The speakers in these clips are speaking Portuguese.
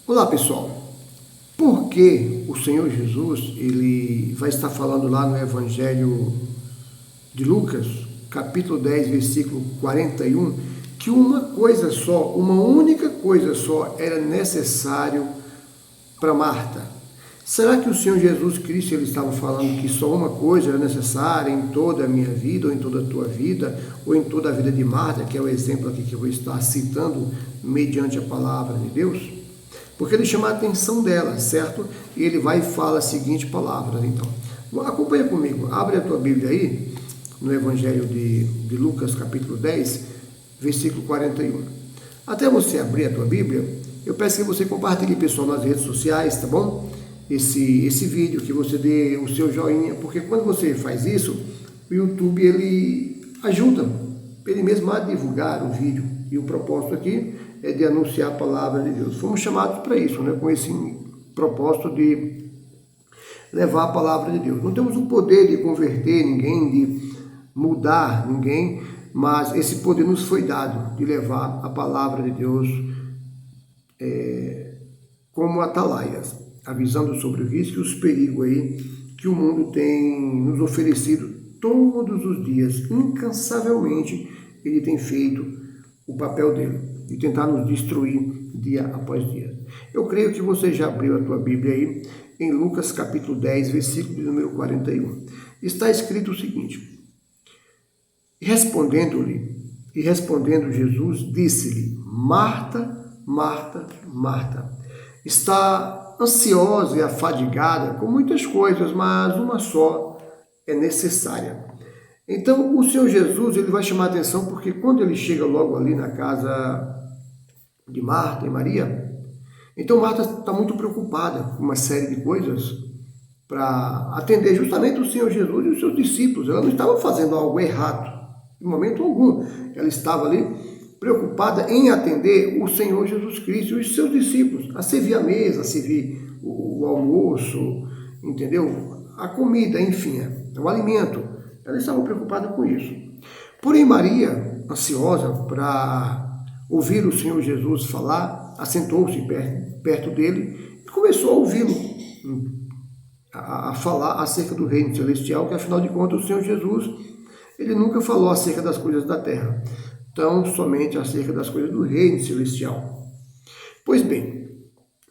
Olá pessoal, por que o Senhor Jesus ele vai estar falando lá no Evangelho de Lucas, capítulo 10, versículo 41, que uma coisa só, uma única coisa só era necessário para Marta? Será que o Senhor Jesus Cristo ele estava falando que só uma coisa era necessária em toda a minha vida, ou em toda a tua vida, ou em toda a vida de Marta, que é o exemplo aqui que eu vou estar citando mediante a palavra de Deus? Porque ele chama a atenção dela, certo? E ele vai e fala as seguintes palavras, então. Acompanha comigo, abre a tua Bíblia aí, no Evangelho de Lucas, capítulo 10, versículo 41. Até você abrir a tua Bíblia, eu peço que você compartilhe, pessoal, nas redes sociais, tá bom? Esse vídeo, que você dê o seu joinha, porque quando você faz isso, o YouTube, ele ajuda, ele mesmo a divulgar o vídeo. E o propósito aqui é de anunciar a palavra de Deus. Fomos chamados para isso, né? Com esse propósito de levar a palavra de Deus. Não temos o poder de converter ninguém, de mudar ninguém, mas esse poder nos foi dado de levar a palavra de Deus como atalaias, avisando sobre o risco e os perigos aí que o mundo tem nos oferecido todos os dias, incansavelmente. Ele tem feito o papel dele, de tentar nos destruir dia após dia. Eu creio que você já abriu a tua Bíblia aí, em Lucas capítulo 10, versículo de número 41. Está escrito o seguinte: respondendo Jesus, disse-lhe: Marta, Marta, Marta, está ansiosa e afadigada com muitas coisas, mas uma só é necessária. Então, o Senhor Jesus ele vai chamar a atenção, porque quando ele chega logo ali na casa de Marta e Maria, então Marta está muito preocupada com uma série de coisas para atender justamente o Senhor Jesus e os seus discípulos. Ela não estava fazendo algo errado, em momento algum. Ela estava ali preocupada em atender o Senhor Jesus Cristo e os seus discípulos, a servir a mesa, a servir o almoço, entendeu? A comida, enfim, o alimento. Ela estava preocupada com isso. Porém, Maria, ansiosa para ouvir o Senhor Jesus falar, assentou-se perto dele e começou a ouvi-lo, a falar acerca do reino celestial, que afinal de contas o Senhor Jesus, ele nunca falou acerca das coisas da terra, tão somente acerca das coisas do reino celestial. Pois bem,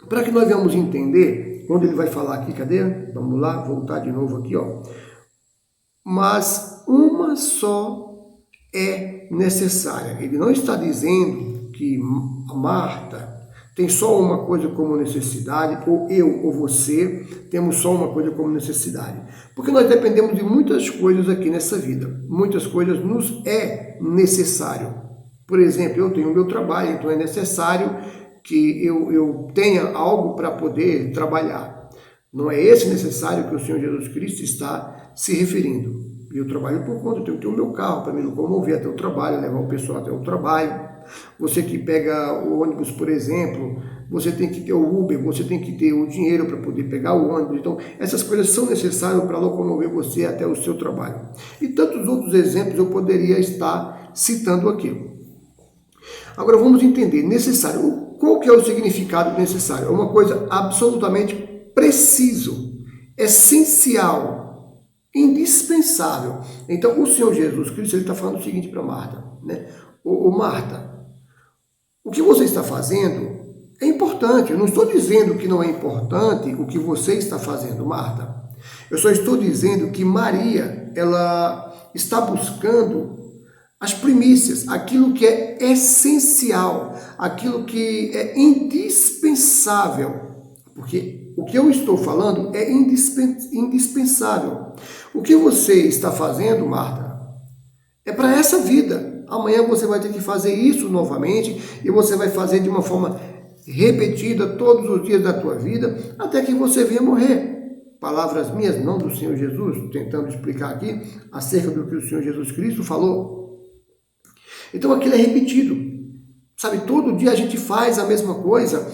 para que nós venhamos entender, quando ele vai falar aqui, cadê? Vamos lá, voltar de novo aqui, ó. Mas uma só é necessária. Ele não está dizendo que a Marta tem só uma coisa como necessidade, ou eu ou você temos só uma coisa como necessidade. Porque nós dependemos de muitas coisas aqui nessa vida. Muitas coisas nos é necessário. Por exemplo, eu tenho o meu trabalho, então é necessário que eu tenha algo para poder trabalhar. Não é esse necessário que o Senhor Jesus Cristo está se referindo. Eu trabalho por conta, eu tenho que ter o meu carro para me locomover até o trabalho, levar o pessoal até o trabalho. Você que pega o ônibus, por exemplo, você tem que ter o Uber, você tem que ter o dinheiro para poder pegar o ônibus. Então, essas coisas são necessárias para locomover você até o seu trabalho. E tantos outros exemplos eu poderia estar citando aqui. Agora vamos entender, necessário. Qual que é o significado de necessário? É uma coisa absolutamente preciso, essencial, indispensável. Então, o Senhor Jesus Cristo ele está falando o seguinte para Marta, né? Ô Marta, o que você está fazendo é importante. Eu não estou dizendo que não é importante o que você está fazendo, Marta. Eu só estou dizendo que Maria, ela está buscando as primícias, aquilo que é essencial, aquilo que é indispensável. Porque o que eu estou falando é indispensável. O que você está fazendo, Marta, é para essa vida. Amanhã você vai ter que fazer isso novamente e você vai fazer de uma forma repetida todos os dias da tua vida até que você venha morrer. Palavras minhas, não do Senhor Jesus, tentando explicar aqui acerca do que o Senhor Jesus Cristo falou. Então aquilo é repetido. Sabe, todo dia a gente faz a mesma coisa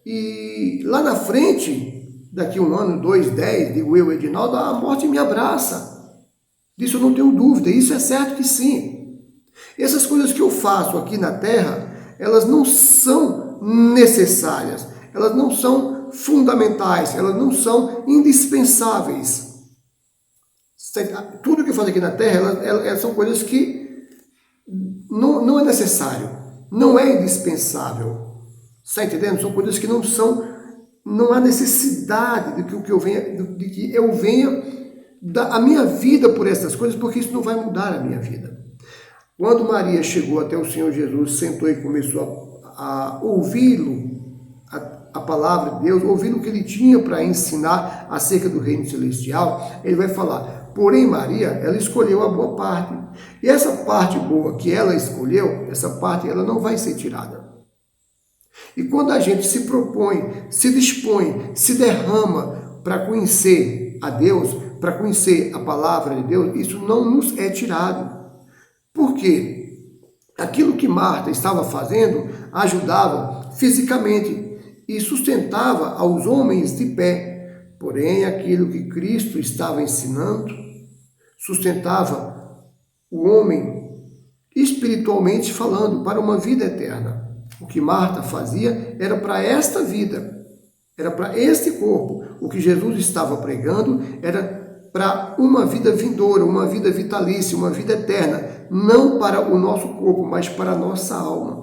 e lá na frente, daqui 1 ano, 2, 10, digo eu, Edinaldo, a morte me abraça. Disso eu não tenho dúvida, isso é certo que sim. Essas coisas que eu faço aqui na terra, elas não são necessárias, elas não são fundamentais, elas não são indispensáveis. Tudo que faz aqui na Terra, elas são coisas que não é necessário, não é indispensável. Está entendendo? São coisas que não há necessidade de que eu venha dar a minha vida por essas coisas, porque isso não vai mudar a minha vida. Quando Maria chegou até o Senhor Jesus, sentou e começou a ouvi-lo, a palavra de Deus, ouvindo o que ele tinha para ensinar acerca do reino celestial, ele vai falar, porém Maria, ela escolheu a boa parte. E essa parte boa que ela escolheu, essa parte ela não vai ser tirada. E quando a gente se propõe, se dispõe, se derrama para conhecer a Deus, para conhecer a palavra de Deus, isso não nos é tirado. Por quê? Aquilo que Marta estava fazendo ajudava fisicamente e sustentava aos homens de pé. Porém, aquilo que Cristo estava ensinando sustentava o homem espiritualmente falando para uma vida eterna. O que Marta fazia era para esta vida, era para este corpo. O que Jesus estava pregando era para uma vida vindoura, uma vida vitalícia, uma vida eterna, não para o nosso corpo, mas para a nossa alma.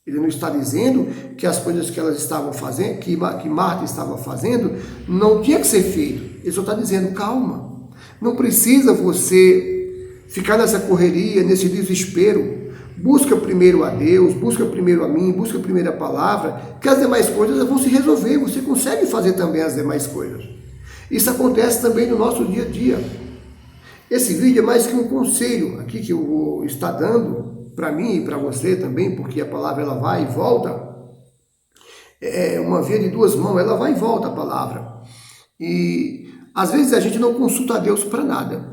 Ele não está dizendo que as coisas que elas estavam fazendo, que Marta estava fazendo, não tinha que ser feito. Ele só está dizendo, calma, não precisa você ficar nessa correria, nesse desespero. Busca primeiro a Deus, busca primeiro a mim, busca primeiro a palavra, que as demais coisas vão se resolver, você consegue fazer também as demais coisas. Isso acontece também no nosso dia a dia. Esse vídeo é mais que um conselho aqui que eu vou estar dando para mim e para você também, porque a palavra ela vai e volta. É uma via de duas mãos, ela vai e volta a palavra. E às vezes a gente não consulta a Deus para nada.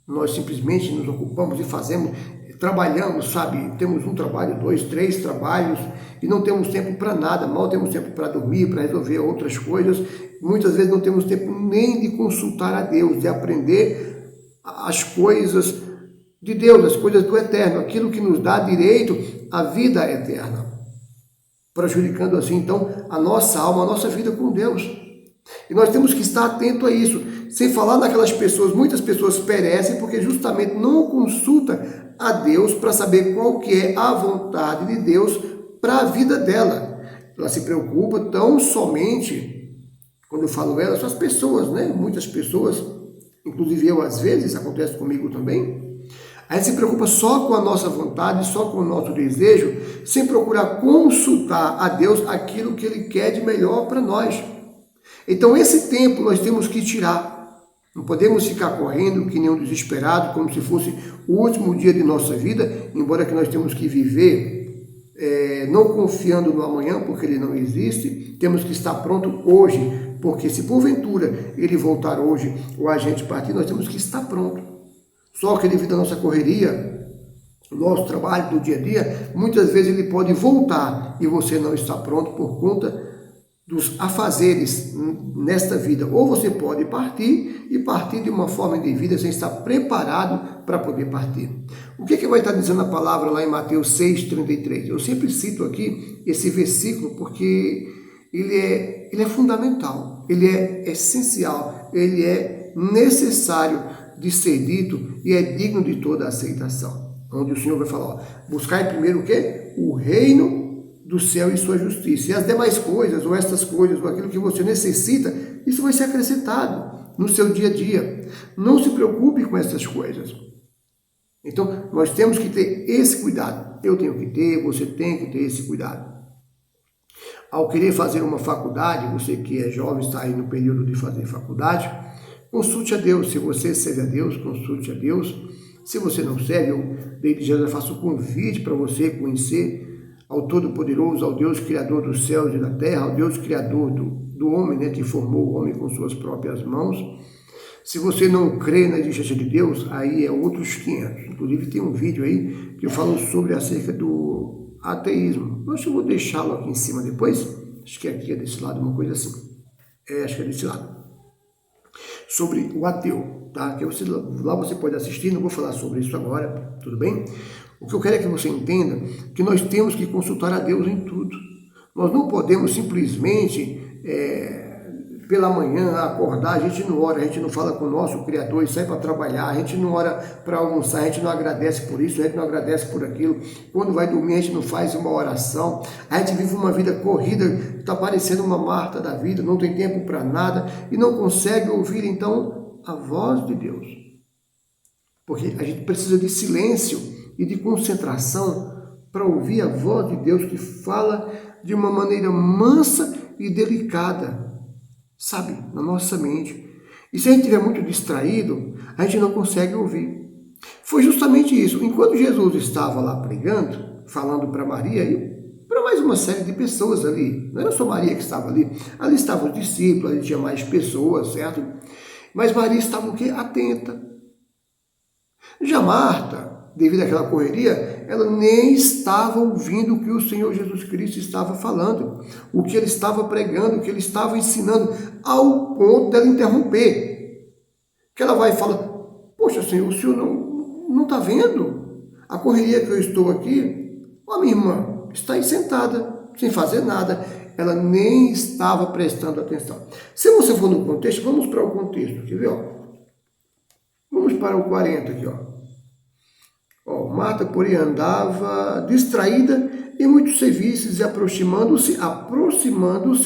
Nós simplesmente nos ocupamos e fazemos, trabalhamos, sabe? Temos um trabalho, 2, 3 trabalhos e não temos tempo para nada. Mal temos tempo para dormir, para resolver outras coisas. Muitas vezes não temos tempo nem de consultar a Deus, de aprender as coisas de Deus, as coisas do eterno, aquilo que nos dá direito à vida eterna, prejudicando assim então a nossa alma, a nossa vida com Deus. E nós temos que estar atento a isso, sem falar naquelas pessoas, muitas pessoas perecem porque justamente não consulta a Deus para saber qual que é a vontade de Deus para a vida dela. Ela se preocupa tão somente, quando eu falo ela, são as pessoas, né? Muitas pessoas, inclusive eu às vezes, acontece comigo também, a gente se preocupa só com a nossa vontade, só com o nosso desejo, sem procurar consultar a Deus aquilo que Ele quer de melhor para nós. Então esse tempo nós temos que tirar. Não podemos ficar correndo que nem um desesperado, como se fosse o último dia de nossa vida, embora que nós temos que viver não confiando no amanhã, porque ele não existe. Temos que estar pronto hoje, porque se porventura ele voltar hoje ou a gente partir, nós temos que estar pronto. Só que devido à nossa correria, o nosso trabalho do dia a dia, muitas vezes ele pode voltar e você não está pronto por conta dos afazeres nesta vida. Ou você pode partir e partir de uma forma de vida sem estar preparado para poder partir. O que vai estar dizendo a palavra lá em Mateus 6,33? Eu sempre cito aqui esse versículo porque ele é fundamental, ele é essencial, ele é necessário de ser dito e é digno de toda aceitação. Onde o Senhor vai falar, ó, buscai primeiro o quê? O reino do céu e sua justiça. E as demais coisas, ou estas coisas, ou aquilo que você necessita, isso vai ser acrescentado no seu dia a dia. Não se preocupe com essas coisas. Então, nós temos que ter esse cuidado. Eu tenho que ter, você tem que ter esse cuidado. Ao querer fazer uma faculdade, você que é jovem, está aí no período de fazer faculdade, consulte a Deus. Se você serve a Deus, consulte a Deus. Se você não serve, eu desde já faço o convite para você conhecer ao Todo-Poderoso, ao Deus Criador dos céus e da terra, ao Deus Criador do homem, né, que formou o homem com suas próprias mãos. Se você não crê na existência de Deus, aí é outros 500. Inclusive tem um vídeo aí que eu falo sobre acerca do ateísmo. Eu acho que eu vou deixá-lo aqui em cima depois. Acho que aqui é desse lado, uma coisa assim. Acho que é desse lado. Sobre o ateu, tá? Que lá você pode assistir, não vou falar sobre isso agora, tudo bem? O que eu quero é que você entenda que nós temos que consultar a Deus em tudo. Nós não podemos simplesmente, pela manhã, acordar, a gente não ora, a gente não fala com o nosso Criador e sai para trabalhar, a gente não ora para almoçar, a gente não agradece por isso, a gente não agradece por aquilo. Quando vai dormir, a gente não faz uma oração, a gente vive uma vida corrida, está parecendo uma Marta da vida, não tem tempo para nada e não consegue ouvir, então, a voz de Deus. Porque a gente precisa de silêncio e de concentração para ouvir a voz de Deus que fala de uma maneira mansa e delicada, sabe, na nossa mente. E se a gente estiver muito distraído, a gente não consegue ouvir. Foi justamente isso. Enquanto Jesus estava lá pregando, falando para Maria e para mais uma série de pessoas ali, não era só Maria que estava ali estavam os discípulos, ali tinha mais pessoas, certo? Mas Maria estava o quê? Atenta. Já Marta, devido àquela correria, ela nem estava ouvindo o que o Senhor Jesus Cristo estava falando, o que ele estava pregando, o que ele estava ensinando, ao ponto dela interromper. Que ela vai e fala, poxa Senhor, o Senhor não está vendo a correria que eu estou aqui? Ó, minha irmã, está aí sentada, sem fazer nada. Ela nem estava prestando atenção. Se você for no contexto, vamos para o contexto, quer ver? Ó? Vamos para o 40 aqui, ó. Marta, porém, andava distraída em muitos serviços e aproximando-se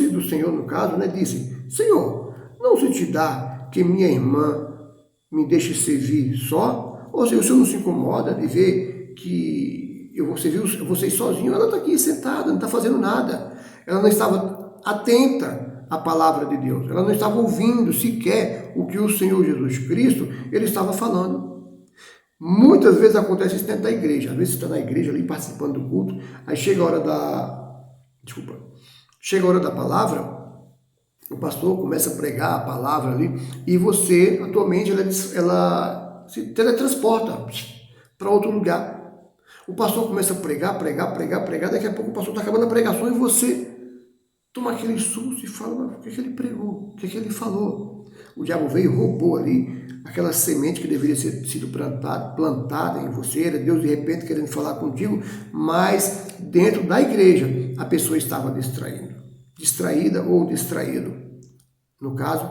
do Senhor, no caso, né, disse, Senhor, não se te dá que minha irmã me deixe servir só? Ou seja, o Senhor não se incomoda de ver que eu vou servir vocês sozinho? Ela está aqui sentada, não está fazendo nada. Ela não estava atenta à palavra de Deus. Ela não estava ouvindo sequer o que o Senhor Jesus Cristo ele estava falando. Muitas vezes acontece isso dentro da igreja. Às vezes você está na igreja ali participando do culto, aí chega a hora da palavra, o pastor começa a pregar a palavra ali, e você, atualmente, ela se teletransporta para outro lugar. O pastor começa a pregar, daqui a pouco o pastor está acabando a pregação e você toma aquele susto e fala, mas o que ele pregou? O que ele falou? O diabo veio e roubou ali aquela semente que deveria ter sido plantada em você, era Deus de repente querendo falar contigo, mas dentro da igreja a pessoa estava distraída ou distraído. No caso,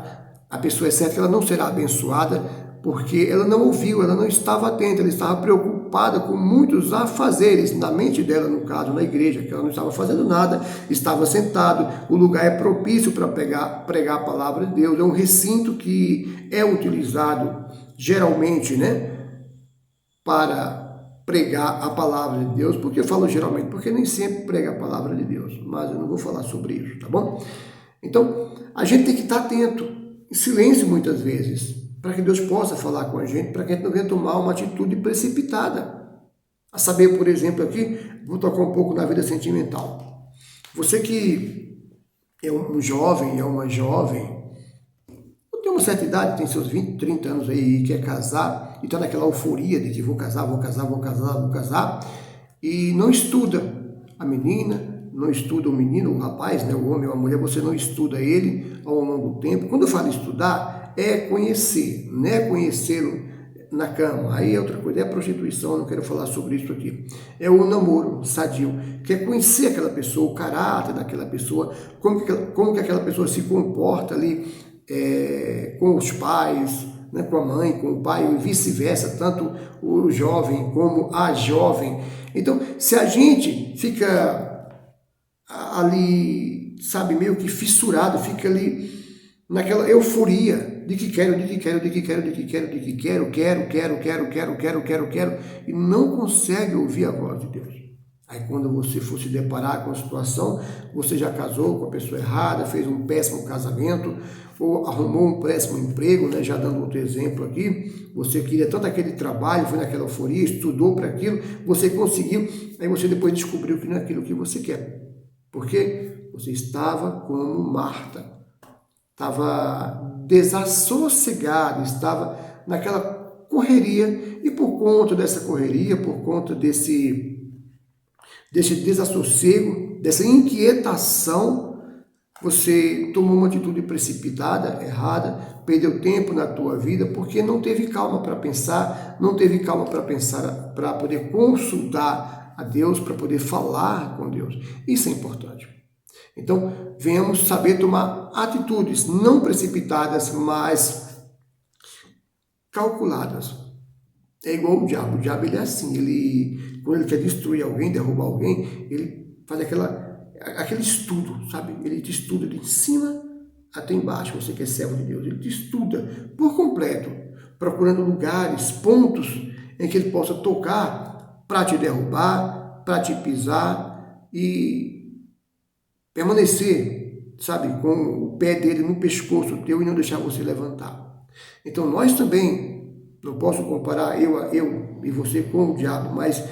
a pessoa é certa que ela não será abençoada porque ela não ouviu, ela não estava atenta, ela estava preocupada com muitos afazeres na mente dela, no caso, na igreja, que ela não estava fazendo nada, estava sentado, o lugar é propício para pregar a palavra de Deus, é um recinto que é utilizado geralmente, né, para pregar a palavra de Deus. Por que eu falo geralmente? Porque nem sempre prega a palavra de Deus, mas eu não vou falar sobre isso, tá bom? Então, a gente tem que estar atento, em silêncio muitas vezes, para que Deus possa falar com a gente, para que a gente não venha tomar uma atitude precipitada. A saber, por exemplo, aqui, vou tocar um pouco na vida sentimental. Você que é um jovem, é uma jovem, tem uma certa idade, tem seus 20, 30 anos aí, e quer casar, e está naquela euforia de que vou casar, e não estuda a menina, não estuda o menino, o rapaz, né, o homem ou a mulher, você não estuda ele ao longo do tempo. Quando eu falo estudar, é conhecer, não é conhecê-lo na cama. Aí é outra coisa, é a prostituição, eu não quero falar sobre isso aqui. É o namoro sadio, que é conhecer aquela pessoa, o caráter daquela pessoa, como que aquela pessoa se comporta ali com os pais, né, com a mãe, com o pai, e vice-versa, tanto o jovem como a jovem. Então, se a gente fica ali, sabe, meio que fissurado, fica ali naquela euforia de que quero, e não consegue ouvir a voz de Deus. Aí quando você for se deparar com a situação, você já casou com a pessoa errada, fez um péssimo casamento, ou arrumou um péssimo emprego, né? Já dando outro exemplo aqui, você queria tanto aquele trabalho, foi naquela euforia, estudou para aquilo, você conseguiu, aí você depois descobriu que não é aquilo que você quer. Porque você estava como Marta, estava desassossegado, estava naquela correria, e por conta dessa correria, por conta desse desassossego, dessa inquietação, você tomou uma atitude precipitada, errada, perdeu tempo na tua vida, porque não teve calma para pensar, para poder consultar a Deus, para poder falar com Deus. Isso é importante. Então, venhamos saber tomar atitudes não precipitadas, mas calculadas. É igual o diabo ele é assim, quando ele quer destruir alguém, derrubar alguém, ele faz aquele estudo, sabe? Ele te estuda de cima até embaixo, você que é servo de Deus, ele te estuda por completo, procurando lugares, pontos em que ele possa tocar para te derrubar, para te pisar e permanecer, sabe, com o pé dele no pescoço teu e não deixar você levantar. Então nós também, não posso comparar eu e você com o diabo, mas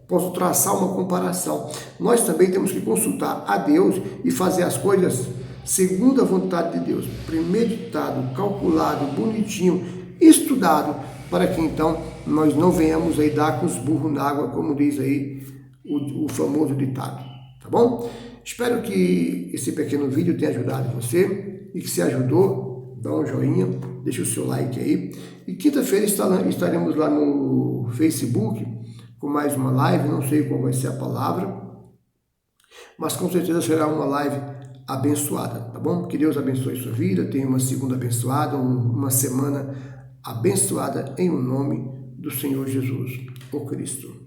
posso traçar uma comparação. Nós também temos que consultar a Deus e fazer as coisas segundo a vontade de Deus, premeditado, calculado, bonitinho, estudado, para que então nós não venhamos aí dar com os burros na água, como diz aí o famoso ditado, tá bom? Espero que esse pequeno vídeo tenha ajudado você e que se ajudou, dá um joinha, deixa o seu like aí. E quinta-feira estaremos lá no Facebook com mais uma live, não sei qual vai ser a palavra, mas com certeza será uma live abençoada, tá bom? Que Deus abençoe sua vida, tenha uma segunda abençoada, uma semana abençoada em o nome do Senhor Jesus, o Cristo.